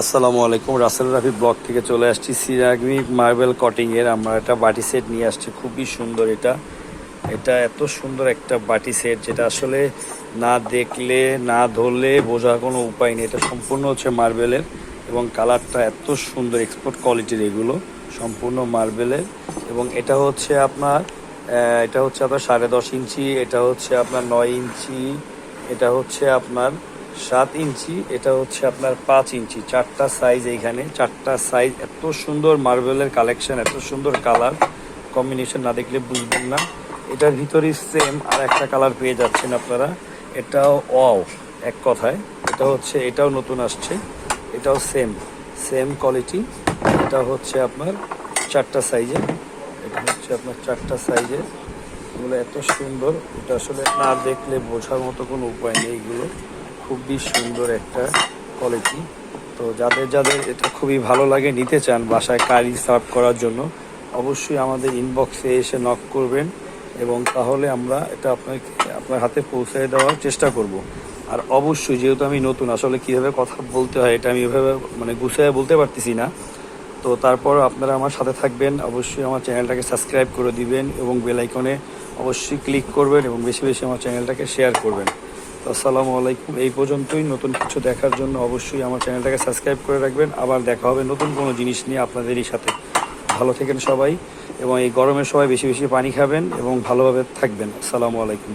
আসসালামু আলাইকুম, রাসেল রাফি ব্লগ থেকে চলে আসছি। সিরামিক মার্বেল কটিংয়ের আমরা একটা বাটি সেট নিয়ে আসছি। খুবই সুন্দর এটা এটা এত সুন্দর একটা বাটি সেট যেটা আসলে না দেখলে না ধরলে বোঝার কোনো উপায় নেই। এটা সম্পূর্ণ হচ্ছে মার্বেলের এবং কালারটা এত সুন্দর, এক্সপোর্ট কোয়ালিটির এগুলো সম্পূর্ণ মার্বেলের। এবং এটা হচ্ছে আপনার 10.5 ইঞ্চি, এটা হচ্ছে আপনার 9 ইঞ্চি, এটা হচ্ছে আপনার 7 ইঞ্চি, এটা হচ্ছে আপনার 5 ইঞ্চি। চারটা সাইজ, এইখানে চারটা সাইজ। এত সুন্দর মার্বেলের কালেকশন, এত সুন্দর কালার কম্বিনেশন, না দেখলে বুঝবেন না। এটার ভিতরে সেম আর একটা কালার পেয়ে যাচ্ছেন আপনারা। এটাও ওয়াও, এক কথায় এটাও নতুন আসছে। এটাও সেম কোয়ালিটি। এটা হচ্ছে আপনার চারটা সাইজে, এগুলো এত সুন্দর, এটা আসলে না দেখলে বোঝার মতো কোনো উপায় নেই। এগুলো খুবই সুন্দর একটা কোয়ালিটি। তো যাদের এটা খুবই ভালো লাগে, নিতে চান বাসায় কারি সার্ভ করার জন্য, অবশ্যই আমাদের ইনবক্সে এসে নক করবেন এবং তাহলে আমরা এটা আপনার হাতে পৌঁছে দেওয়ার চেষ্টা করব। আর অবশ্যই, যেহেতু আমি নতুন, আসলে কীভাবে কথা বলতে হয় এটা আমি এভাবে গুছিয়ে বলতে পারতেছি না। তো তারপর আপনারা আমার সাথে থাকবেন, অবশ্যই আমার চ্যানেলটাকে সাবস্ক্রাইব করে দিবেন এবং বেল আইকনে অবশ্যই ক্লিক করবেন এবং বেশি বেশি আমার চ্যানেলটাকে শেয়ার করবেন। তো আসসালামু আলাইকুম। এই পর্যন্তই। নতুন কিছু দেখার জন্য অবশ্যই আমার চ্যানেলটাকে সাবস্ক্রাইব করে রাখবেন। আবার দেখা হবে নতুন কোনো জিনিস নিয়ে আপনাদেরই সাথে। ভালো থাকেন সবাই এবং এই গরমের সময় বেশি বেশি পানি খাবেন এবং ভালোভাবে থাকবেন। আসসালামু আলাইকুম।